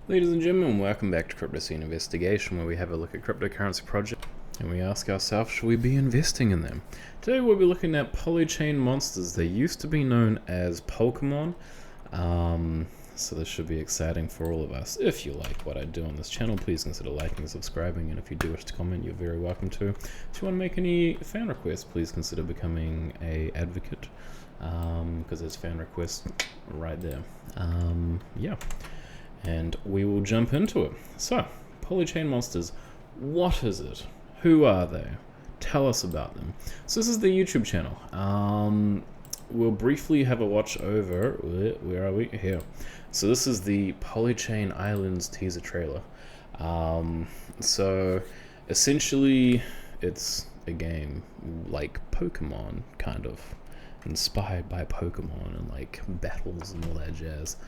Ladies and gentlemen, welcome back to Crypto Scene Investigation, where we have a look at cryptocurrency projects and we ask ourselves, should we be investing in them? Today we'll be looking at Polychain Monsters. They used to be known as Polkamon, so this should be exciting for all of us. If you like what I do on this channel, please consider liking and subscribing, and if you do wish to comment, you're very welcome to. If you want to make any fan requests, please consider becoming an advocate, because there's fan requests right there. Yeah. And we will jump into it. So, Polychain Monsters, what is it? Who are they? Tell us about them. So this is the YouTube channel. We'll briefly have a watch over. Where are we? Here. So this is the Polychain Islands teaser trailer. So essentially, it's a game like Pokemon, kind of inspired by Pokemon and like battles and all that jazz.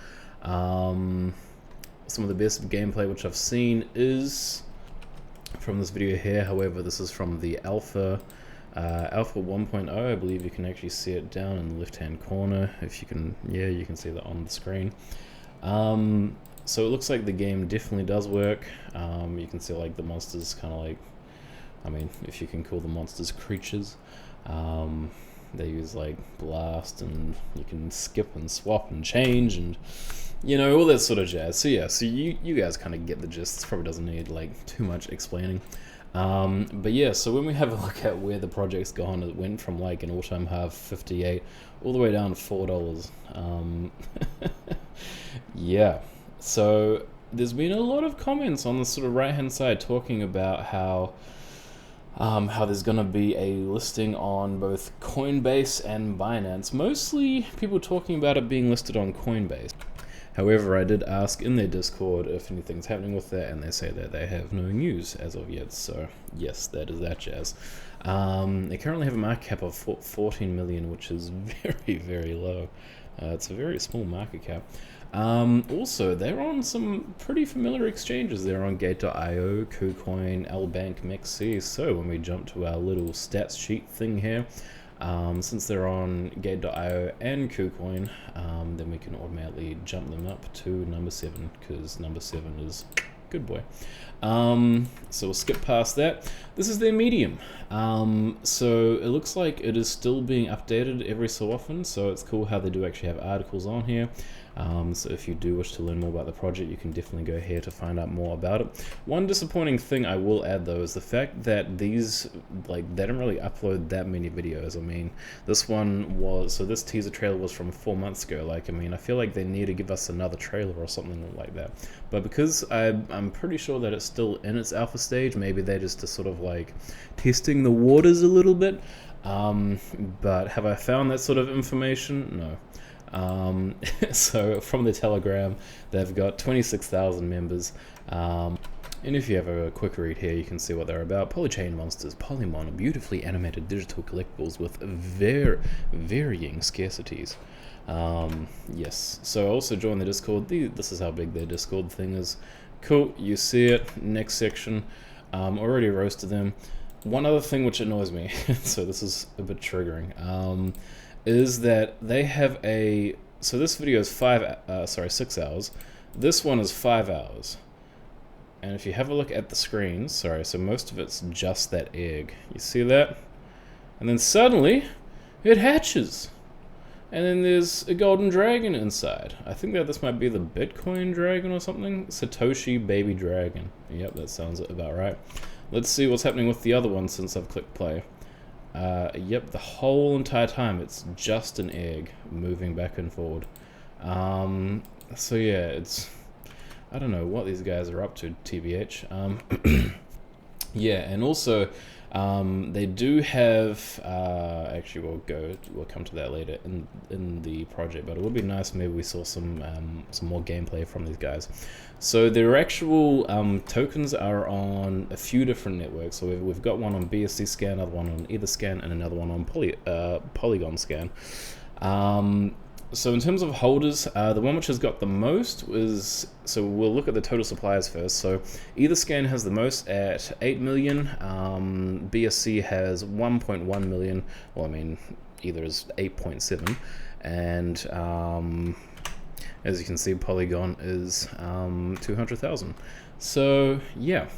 Some of the best gameplay which I've seen is from this video here. However, this is from the alpha 1.0. I believe you can actually see it down in the left hand corner. If you can, yeah, you can see that on the screen. So it looks like the game definitely does work. You can see like the monsters kind of like, I mean, if you can call the monsters creatures. They use like blast, and you can skip and swap and change, and you know, all that sort of jazz. So yeah, so you guys kind of get the gist. This probably doesn't need like too much explaining. But yeah, so when we have a look at where the project's gone, it went from like an all-time high of 58 all the way down to $4. Yeah, so there's been a lot of comments on the sort of right-hand side talking about how there's going to be a listing on both Coinbase and Binance. Mostly people talking about it being listed on Coinbase. However, I did ask in their Discord if anything's happening with that, and they say that they have no news as of yet. So yes, that is that jazz. They currently have a market cap of 14 million, which is very, very low. It's a very small market cap. Also, they're on some pretty familiar exchanges. They're on Gate.io, KuCoin, LBank, MEXC. So when we jump to our little stats sheet thing here, since they're on Gate.io and KuCoin, then we can automatically jump them up to number 7, because number 7 is good boy. So we'll skip past that. This is their medium. So it looks like it is still being updated every so often, so it's cool how they do actually have articles on here. So if you do wish to learn more about the project, you can definitely go here to find out more about it. One disappointing thing I will add though is the fact that these, like, they don't really upload that many videos. I mean, this one was, so this teaser trailer was from 4 months ago. Like, I mean, I feel like they need to give us another trailer or something like that. But because I'm pretty sure that it's still in its alpha stage, maybe they're just sort of like testing the waters a little bit. But have I found that sort of information? No. So from the Telegram, they've got 26,000 members. And if you have a quick read here, you can see what they're about. Polychain Monsters, Polymon, beautifully animated digital collectibles with varying scarcities. Yes, so also join the Discord. This is how big their Discord thing is. Cool, you see it. Next section. Already roasted them. One other thing which annoys me, so this is a bit triggering, is that they have a, so this video is 6 hours. This one is 5 hours. And if you have a look at the screens, sorry, so most of it's just that egg. You see that? And then suddenly, it hatches. And then there's a golden dragon inside. I think that this might be the Bitcoin dragon or something. Satoshi baby dragon. Yep, that sounds about right. Let's see what's happening with the other one since I've clicked play. Yep, the whole entire time it's just an egg moving back and forward. So yeah, it's, I don't know what these guys are up to, TBH. Yeah, and also they do have, actually we'll come to that later in the project, but it would be nice maybe we saw some more gameplay from these guys. So their actual tokens are on a few different networks. So we've got one on BSC Scan, another one on Etherscan, and another one on Polygon Scan. So in terms of holders, the one which has got the most is, so we'll look at the total suppliers first. So Etherscan has the most at 8 million, BSC has 1.1 million, well I mean Ether is 8.7, and As you can see, Polygon is 200,000. So yeah.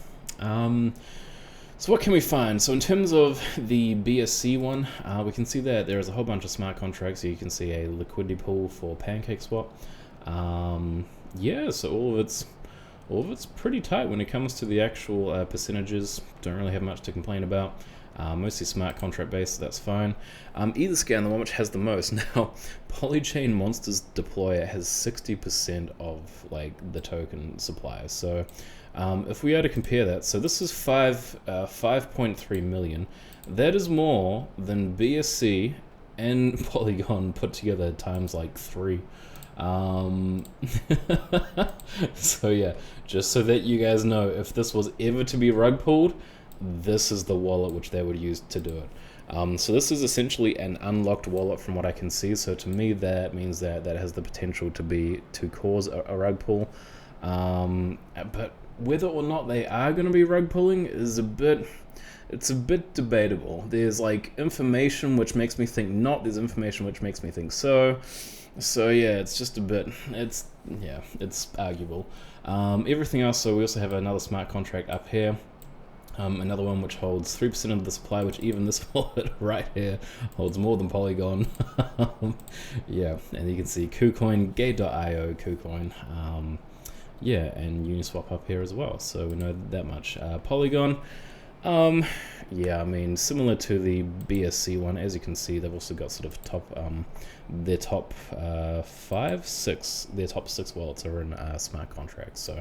So what can we find? So in terms of the BSC one, we can see that there is a whole bunch of smart contracts. So you can see a liquidity pool for PancakeSwap. Yeah, so all of it's pretty tight when it comes to the actual percentages. Don't really have much to complain about. Mostly smart contract based, so that's fine. Etherscan, the one which has the most. Now, Polychain Monsters deployer has 60% of like the token supply. So if we are to compare that, so this is 5.3 million. That is more than BSC and Polygon put together times like 3. So yeah, just so that you guys know, if this was ever to be rug pulled, this is the wallet which they would use to do it. So this is essentially an unlocked wallet from what I can see. So to me, that means that that has the potential to cause a rug pull. But whether or not they are going to be rug pulling is it's a bit debatable. There's like information which makes me think not. There's information which makes me think so. So yeah, it's just a bit. It's arguable. Everything else. So we also have another smart contract up here. Another one which holds 3% of the supply, which even this wallet right here holds more than Polygon. Yeah, and you can see KuCoin, Gate.io, KuCoin, yeah, and Uniswap up here as well. So we know that much. Polygon, yeah, I mean, similar to the BSC one, as you can see, they've also got sort of their top 6 wallets are in smart contracts, so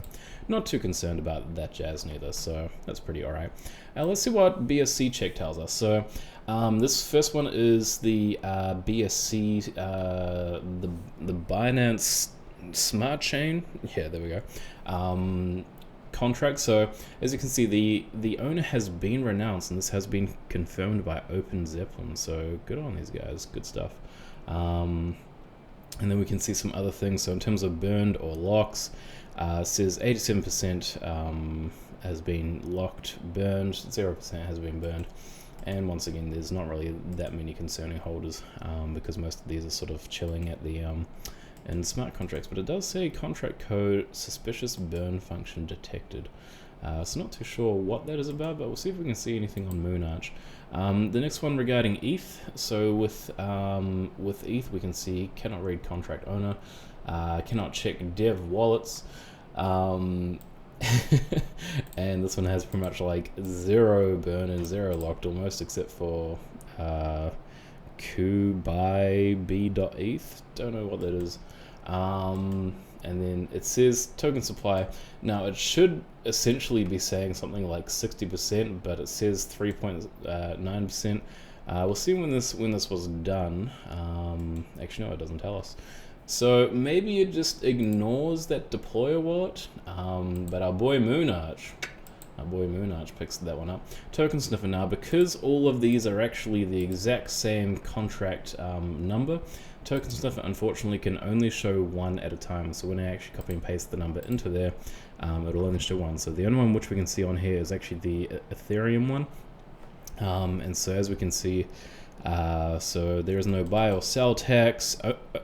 not too concerned about that jazz neither, so that's pretty alright. Let's see what BSC check tells us. So this first one is the BSC, the Binance Smart Chain, yeah, there we go, contract. So as you can see, the owner has been renounced, and this has been confirmed by Open Zeppelin, so good on these guys, good stuff. And then we can see some other things. So in terms of burned or locks, says 87% has been locked, burned, 0% has been burned. And once again, there's not really that many concerning holders, because most of these are sort of chilling at the in smart contracts. But it does say contract code suspicious burn function detected. So not too sure what that is about, but we'll see if we can see anything on Moonarch. The next one regarding ETH. So with ETH, we can see cannot read contract owner, cannot check dev wallets, and this one has pretty much like 0 burn and 0 locked almost, except for QBuy.eth. Don't know what that is. And then it says token supply. Now it should essentially be saying something like 60%, but it says 3.9%. We'll see when this was done. Actually, no, it doesn't tell us. So maybe it just ignores that deployer wallet. But our boy Moonarch picks that one up. Token sniffer. Now, because all of these are actually the exact same contract number, Token Sniffer unfortunately can only show one at a time. So when I actually copy and paste the number into there, it'll only show one. So the only one which we can see on here is actually the Ethereum one. And so as we can see, so there is no buy or sell tax.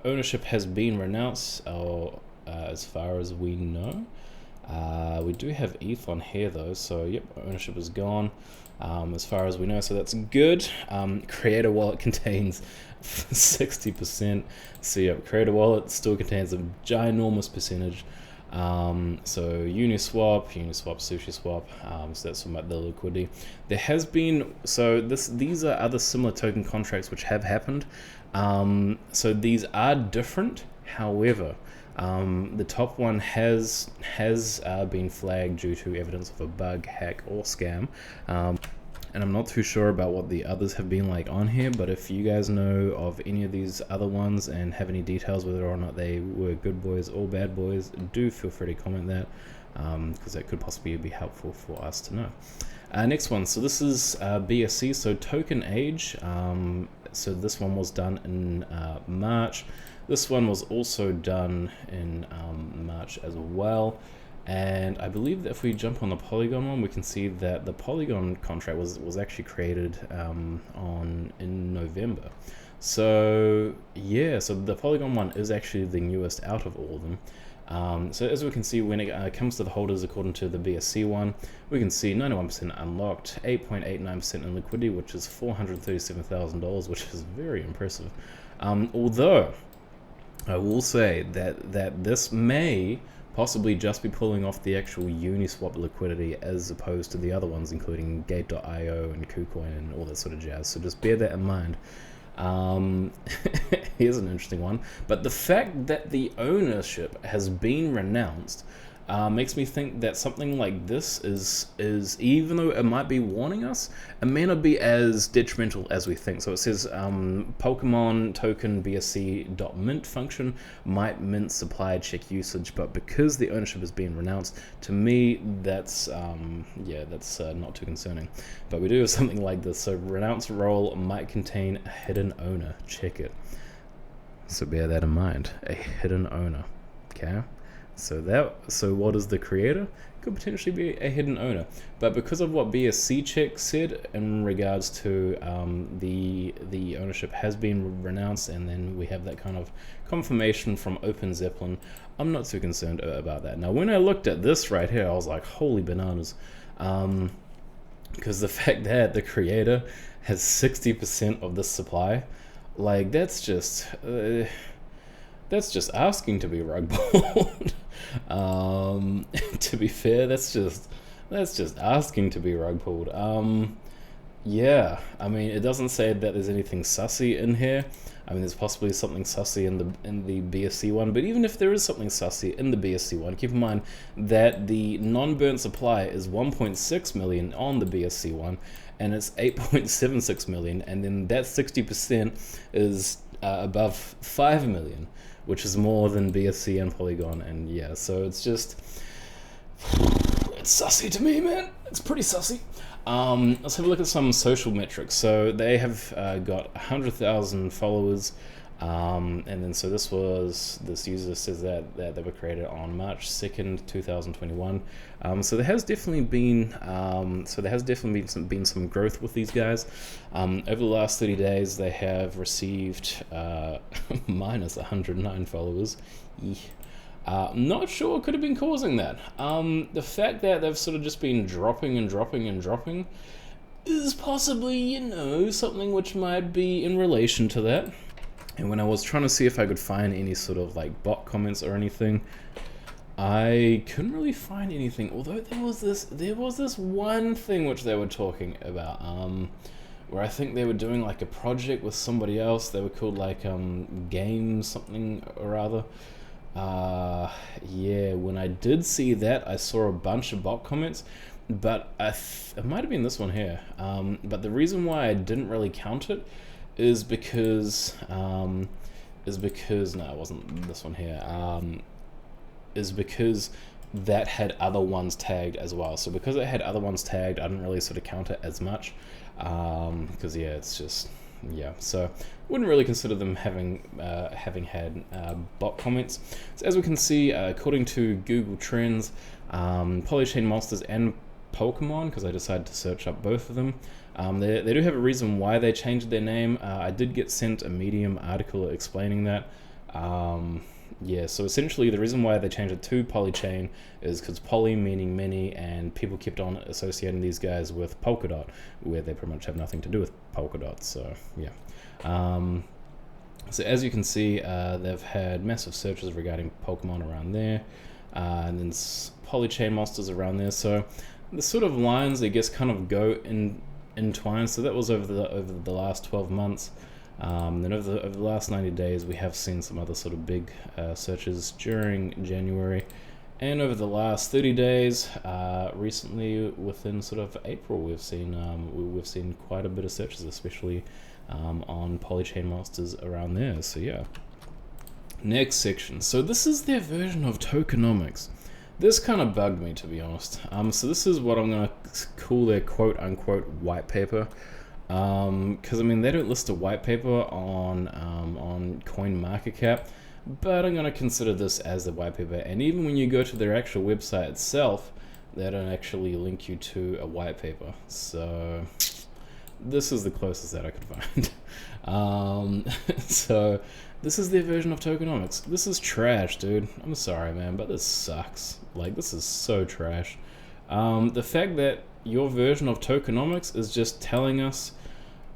Ownership has been renounced, or as far as we know. We do have ETH on here though, so yep, ownership is gone, as far as we know, so that's good. Creator wallet contains 60%, so yep, Creator wallet still contains a ginormous percentage. So Uniswap, SushiSwap, so that's about the liquidity. There has been, so these are other similar token contracts which have happened. So these are different, however, the top one has been flagged due to evidence of a bug, hack, or scam. And I'm not too sure about what the others have been like on here, but if you guys know of any of these other ones and have any details whether or not they were good boys or bad boys, do feel free to comment that, because that could possibly be helpful for us to know. Next one, so this is BSC, so token age. So this one was done in March. This one was also done in March as well. And I believe that if we jump on the Polygon one, we can see that the Polygon contract was actually created in November. So yeah, so the Polygon one is actually the newest out of all of them. So as we can see, when it comes to the holders according to the BSC one, we can see 91% unlocked, 8.89% in liquidity, which is $437,000, which is very impressive. Although I will say that this may possibly just be pulling off the actual Uniswap liquidity as opposed to the other ones, including Gate.io and KuCoin and all that sort of jazz. So just bear that in mind. Here's an interesting one. But the fact that the ownership has been renounced makes me think that something like this is even though it might be warning us, it may not be as detrimental as we think. So it says Polkamon token BSC.mint function might mint supply check usage, but because the ownership has been renounced, to me that's that's not too concerning. But we do have something like this. So renounce role might contain a hidden owner. Check it. So bear that in mind. A hidden owner. Okay. So what is the creator? Could potentially be a hidden owner, but because of what BSC check said in regards to the ownership has been renounced, and then we have that kind of confirmation from Open Zeppelin, I'm not too concerned about that. Now, when I looked at this right here, I was like, holy bananas, because the fact that the creator has 60% of this supply, like that's just asking to be rug pulled. To be fair, that's just asking to be rug pulled. Yeah, I mean, it doesn't say that there's anything sussy in here. I mean, there's possibly something sussy in the BSC one, but even if there is something sussy in the BSC one, keep in mind that the non-burnt supply is 1.6 million on the BSC one, and it's 8.76 million, and then that 60% is above 5 million, which is more than BSC and Polygon. And yeah, so it's just, it's sussy to me, man. It's pretty sussy. Let's have a look at some social metrics. So they have got 100,000 followers, and then so this user says that they were created on March 2nd, 2021. So there has definitely been some growth with these guys. Over the last 30 days, they have received minus 109 followers. Not sure what could have been causing that. The fact that they've sort of just been dropping and dropping and dropping is possibly, something which might be in relation to that. And when I was trying to see if I could find any sort of like bot comments or anything, I couldn't really find anything. Although there was this one thing which they were talking about, where I think they were doing like a project with somebody else. They were called like game something or other. Yeah, when I did see that, I saw a bunch of bot comments, but it might have been this one here. But the reason why I didn't really count it is because no, it wasn't this one here. Is because that had other ones tagged as well. So because it had other ones tagged, I didn't really sort of count it as much. Because yeah, it's just, yeah, so wouldn't really consider them having had bot comments. So as we can see, according to Google Trends, Polychain Monsters and Polkamon, because I decided to search up both of them, they do have a reason why they changed their name. I did get sent a Medium article explaining that. Yeah, so essentially the reason why they changed it to Polychain is because poly meaning many, and people kept on associating these guys with Polkadot, where they pretty much have nothing to do with Polkadot. So yeah. So as you can see, they've had massive searches regarding Polkamon around there, and then Polychain Monsters around there. So the sort of lines, I guess, kind of go entwined. So that was over the last 12 months. Then over the last 90 days, we have seen some other sort of big searches during January, and over the last 30 days, recently within sort of April, we've seen quite a bit of searches, especially on Polychain Monsters around there. So yeah. Next section. So this is their version of tokenomics. This kind of bugged me, to be honest. So this is what I'm gonna call their quote-unquote white paper. Because I mean, they don't list a white paper on CoinMarketCap, but I'm going to consider this as the white paper. And even when you go to their actual website itself, they don't actually link you to a white paper. So this is the closest that I could find. So this is their version of tokenomics. This is trash, dude. I'm sorry, man, but this sucks. Like, this is so trash. The fact that your version of tokenomics is just telling us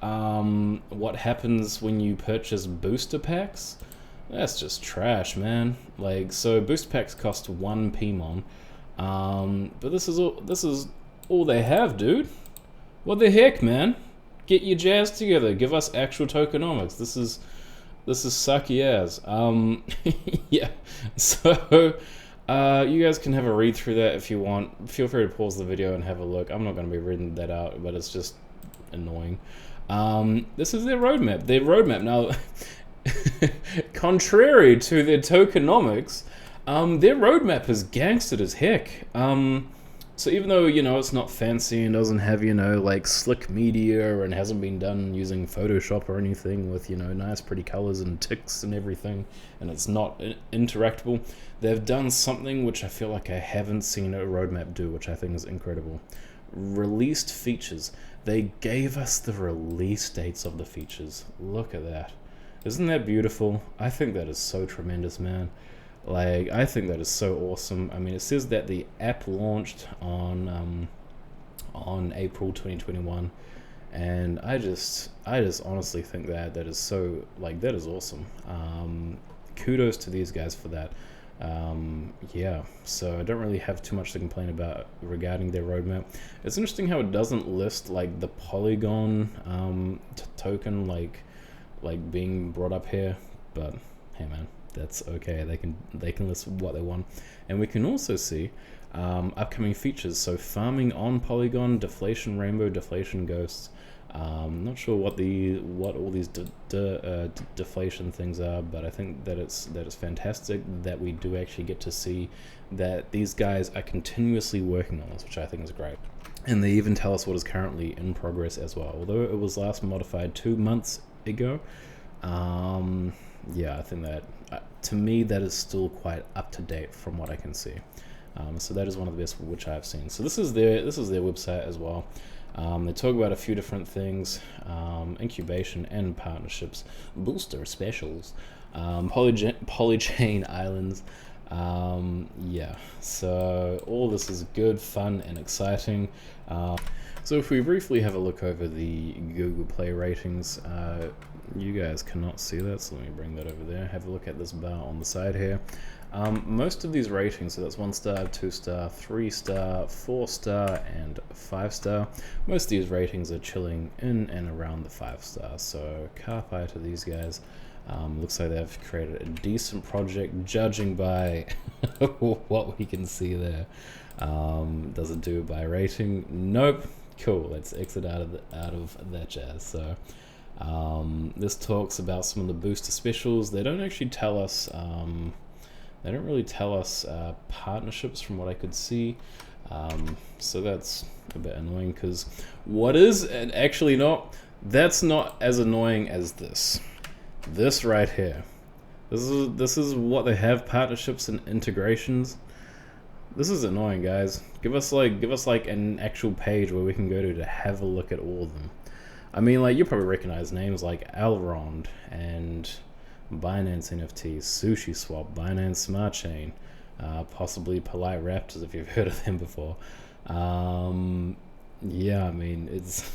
what happens when you purchase booster packs, that's just trash, man. Like, so booster packs cost 1 Pmon, but this is all they have, dude. What the heck, man? Get your jazz together. Give us actual tokenomics. This is sucky ass. Yeah. So you guys can have a read through that if you want. Feel free to pause the video and have a look. I'm not going to be reading that out, but it's just annoying. This is their roadmap. Their roadmap now, contrary to their tokenomics, their roadmap is gangstered as heck. So even though, you know, it's not fancy and doesn't have, you know, like slick media and hasn't been done using Photoshop or anything with, you know, nice pretty colors and ticks and everything, and it's not interactable, they've done something which I feel like I haven't seen a roadmap do, which I think is incredible. Released features. They gave us the release dates of the features. Look at that. Isn't that beautiful? I think that is so tremendous, man. Like, I think that is so awesome. I mean, it says that the app launched on April 2021, and I just honestly think that is so, like, that is awesome. Kudos to these guys for that. Yeah, so I don't really have too much to complain about regarding their roadmap. It's interesting how it doesn't list like the Polygon token like being brought up here, but hey, man, that's okay. They can list what they want, and we can also see upcoming features. So farming on Polygon, deflation rainbow, deflation ghosts. Not sure what all these deflation things are, but I think that it's fantastic that we do actually get to see that these guys are continuously working on this, which I think is great. And they even tell us what is currently in progress as well, although it was last modified 2 months ago. Yeah, I think that to me that is still quite up to date from what I can see. So that is one of the best which I've seen. So this is their website as well. They talk about a few different things, incubation and partnerships, booster specials, Polychain Islands. Yeah, so all this is good, fun, and exciting. So if we briefly have a look over the Google Play ratings, you guys cannot see that, so let me bring that over there. Have a look at this bar on the side here. Most of these ratings, so that's 1 star, 2 star, 3 star, 4 star, and 5 star. Most of these ratings are chilling in and around the 5 stars. So carpe to these guys. Looks like they've created a decent project, judging by what we can see there. Does it do it by rating? Nope. Cool. Let's exit out of that jazz. So this talks about some of the booster specials. They don't actually tell us. They don't really tell us partnerships from what I could see. So that's a bit annoying, because what is, and actually not, that's not as annoying as this. This right here. This is what they have, partnerships and integrations. This is annoying, guys. Give us like an actual page where we can go to have a look at all of them. I mean, like, you probably recognize names like Elrond and Binance NFTs, Sushi Swap, Binance Smart Chain, possibly Polite Raptors if you've heard of them before. Yeah, I mean, it's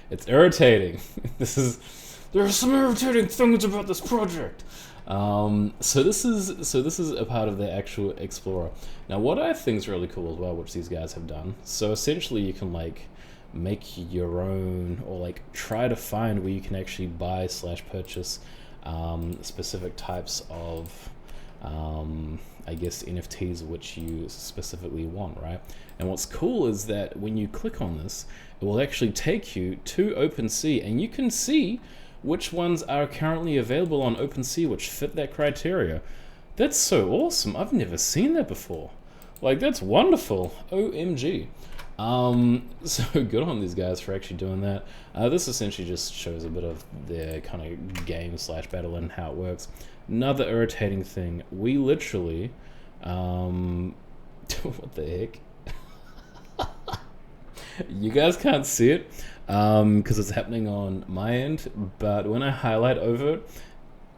it's irritating. There are some irritating things about this project. So this is a part of the actual Explorer. Now, what I think is really cool as well, which these guys have done. So essentially, you can like make your own, or like try to find where you can actually buy / purchase specific types of I guess NFTs which you specifically want, right? And what's cool is that when you click on this, it will actually take you to OpenSea, and you can see which ones are currently available on OpenSea which fit that criteria. That's so awesome. I've never seen that before. Like, that's wonderful. OMG. So good on these guys for actually doing that. This essentially just shows a bit of their kind of game / battle and how it works. Another irritating thing, we literally, what the heck? You guys can't see it because it's happening on my end, but when I highlight over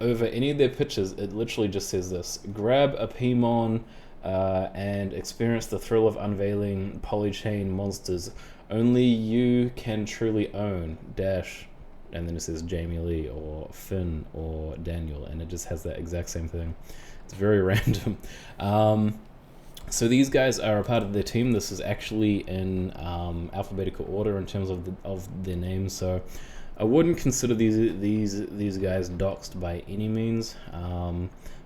any of their pictures, it literally just says this: grab a Pokemon and experience the thrill of unveiling Polychain Monsters only you can truly own, dash, and then it says Jamie Lee or Finn or Daniel, and it just has that exact same thing. It's very random. So these guys are a part of their team. This is actually in alphabetical order in terms of their names. So I wouldn't consider these guys doxed by any means.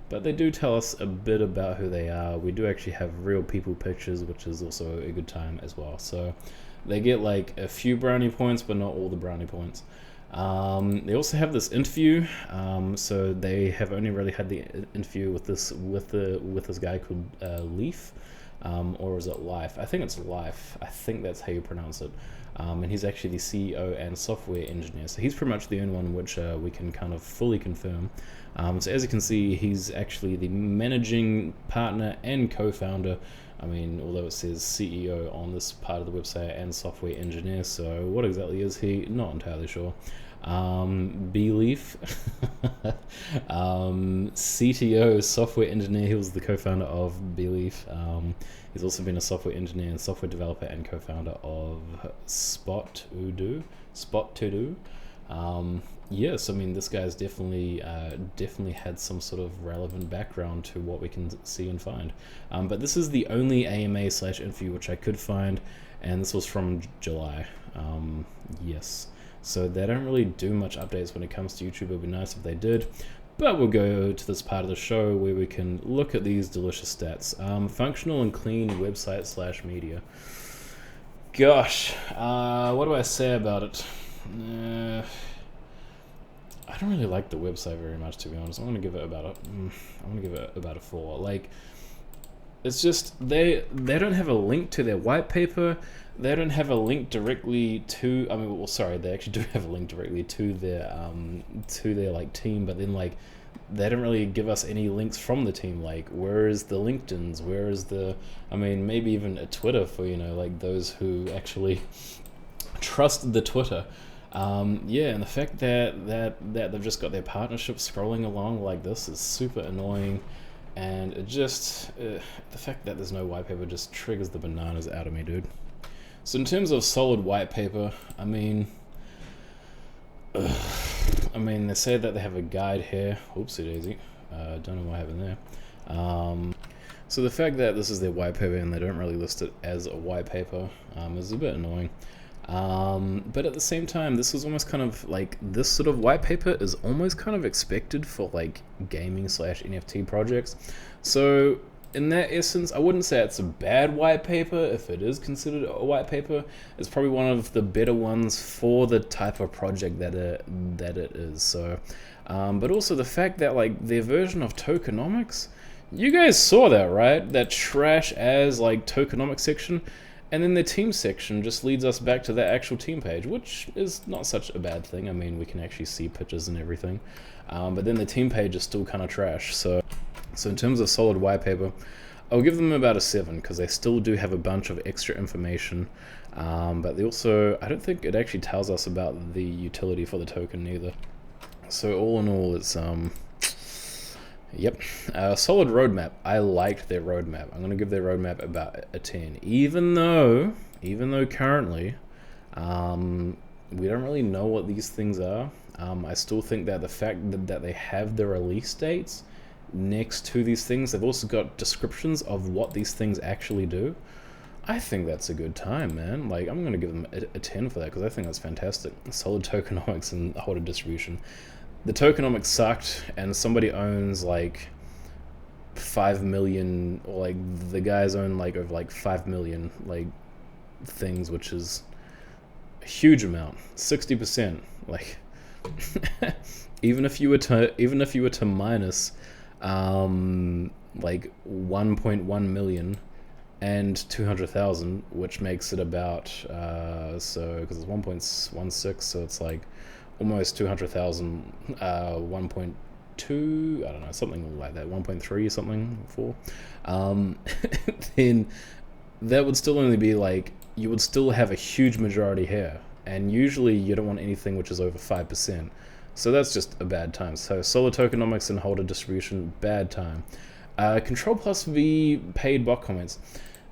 But they do tell us a bit about who they are. We do actually have real people pictures, which is also a good time as well. So they get like a few brownie points, but not all the brownie points. They also have this interview. So they have only really had the interview with this guy called Leaf, or is it Life? I think it's Life. I think that's how you pronounce it. And he's actually the CEO and software engineer. So he's pretty much the only one which we can kind of fully confirm. So as you can see, he's actually the managing partner and co-founder. I mean, although it says CEO on this part of the website and software engineer, so what exactly is he? Not entirely sure. Beleaf, CTO, software engineer. He was the co-founder of Beleaf. He's also been a software engineer and software developer and co-founder of Spot To Do. Yes, I mean, this guy's definitely had some sort of relevant background to what we can see and find. But this is the only AMA/interview which I could find, and this was from July. Yes, so they don't really do much updates when it comes to YouTube. It would be nice if they did. But we'll go to this part of the show where we can look at these delicious stats. Functional and clean website/media. Gosh, what do I say about it? I don't really like the website very much, to be honest. I'm gonna give it about a 4. Like, it's just they don't have a link to their white paper. They don't have a link directly to. I mean, well, sorry, they actually do have a link directly to their like team, but then like they don't really give us any links from the team. Like, where is the LinkedIn's? Where is the? I mean, maybe even a Twitter for, you know, like those who actually trust the Twitter. Yeah, and the fact that they've just got their partnership scrolling along like this is super annoying, and it just the fact that there's no white paper just triggers the bananas out of me, dude. So in terms of solid white paper, I mean, they say that they have a guide here. Oopsie daisy, don't know what happened there. So the fact that this is their white paper and they don't really list it as a white paper is a bit annoying. But at the same time, this is almost kind of like, this sort of white paper is almost kind of expected for like gaming/NFT projects. So in that essence, I wouldn't say it's a bad white paper. If it is considered a white paper, it's probably one of the better ones for the type of project that it is. So, but also the fact that like their version of tokenomics, you guys saw that, right? That trash as like tokenomics section. And then the team section just leads us back to that actual team page, which is not such a bad thing. I mean, we can actually see pictures and everything. But then the team page is still kind of trash. So in terms of solid white paper, I'll give them about a 7 because they still do have a bunch of extra information. But they also, I don't think it actually tells us about the utility for the token either. So all in all, it's yep. Solid roadmap. I liked their roadmap. I'm gonna give their roadmap about a 10. Even though currently, we don't really know what these things are. I still think that the fact that they have the release dates next to these things, they've also got descriptions of what these things actually do. I think that's a good time, man. Like, I'm gonna give them a 10 for that because I think that's fantastic. Solid tokenomics and order distribution. The tokenomics sucked, and somebody owns like 5 million, or like the guys own like over like 5 million like things, which is a huge amount. 60%. Like even if you were to minus like 1.1 million and 200,000, which makes it about so because it's 1.16, so it's like almost 200,000, 1.2, I don't know, something like that, 1.3 something, 4, then that would still only be like, you would still have a huge majority here. And usually you don't want anything which is over 5%. So that's just a bad time. So solid tokenomics and holder distribution, bad time. Control plus V paid bot comments.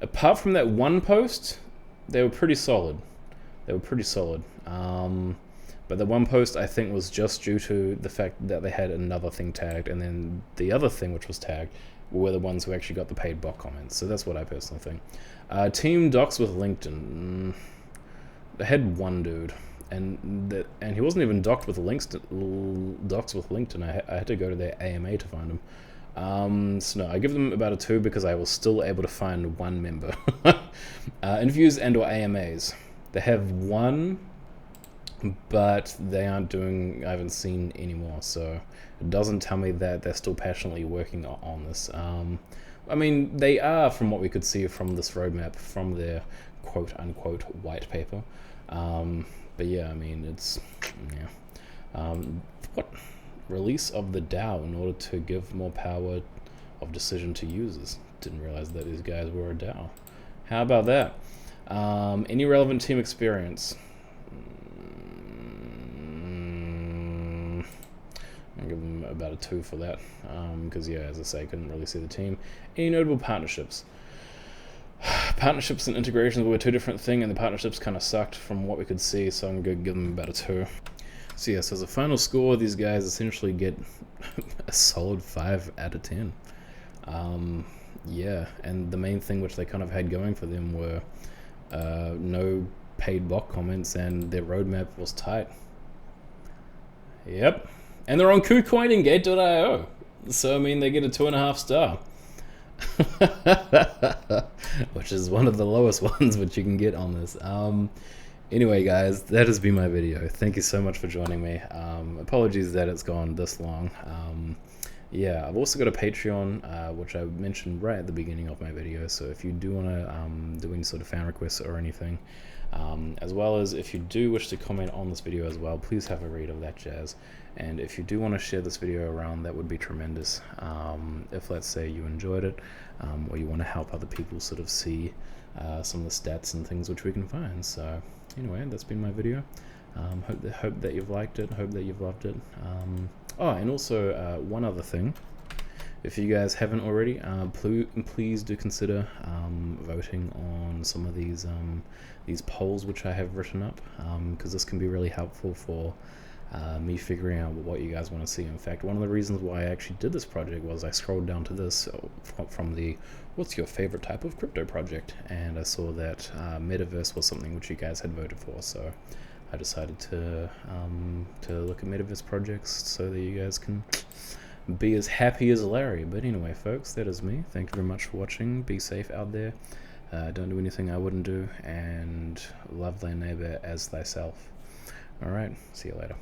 Apart from that one post, they were pretty solid. But the one post I think was just due to the fact that they had another thing tagged, and then the other thing which was tagged were the ones who actually got the paid bot comments. So that's what I personally think. Team docs with LinkedIn. They had one dude, and he wasn't even docked with docs with LinkedIn. I had to go to their AMA to find him. So no, I give them about a 2 because I was still able to find one member. Interviews and or AMAs. They have one, but they aren't doing, I haven't seen anymore, so it doesn't tell me that they're still passionately working on this. I mean, they are, from what we could see from this roadmap, from their quote-unquote white paper. But yeah, I mean, it's, yeah. What? Release of the DAO in order to give more power of decision to users. Didn't realize that these guys were a DAO. How about that? Any relevant team experience? I'll give them about a 2 for that, because yeah, as I say, couldn't really see the team. Any notable partnerships? Partnerships and integrations were 2 different things, and the partnerships kind of sucked from what we could see, so I'm going to give them about a 2. So yeah, so as a final score, these guys essentially get a solid 5 out of 10. Yeah, and the main thing which they kind of had going for them were no paid bot comments, and their roadmap was tight. Yep. And they're on KuCoin and Gate.io. So, I mean, they get a 2.5 star. Which is one of the lowest ones which you can get on this. Anyway, guys, that has been my video. Thank you so much for joining me. Apologies that it's gone this long. Yeah, I've also got a Patreon, which I mentioned right at the beginning of my video. So if you do want to do any sort of fan requests or anything, as well as if you do wish to comment on this video as well, please have a read of that jazz. And if you do want to share this video around, that would be tremendous. If, let's say, you enjoyed it, or you want to help other people sort of see some of the stats and things which we can find. So anyway, that's been my video. Hope that you've liked it, hope that you've loved it. Oh, and also one other thing. If you guys haven't already, please do consider voting on some of these polls which I have written up, because this can be really helpful for me figuring out what you guys want to see. In fact, one of the reasons why I actually did this project was I scrolled down to this from the what's your favorite type of crypto project, and I saw that Metaverse was something which you guys had voted for, so I decided to look at Metaverse projects so that you guys can be as happy as Larry. But anyway, folks, that is me. Thank you very much for watching. Be safe out there. Don't do anything I wouldn't do, and love thy neighbor as thyself. Alright, see you later.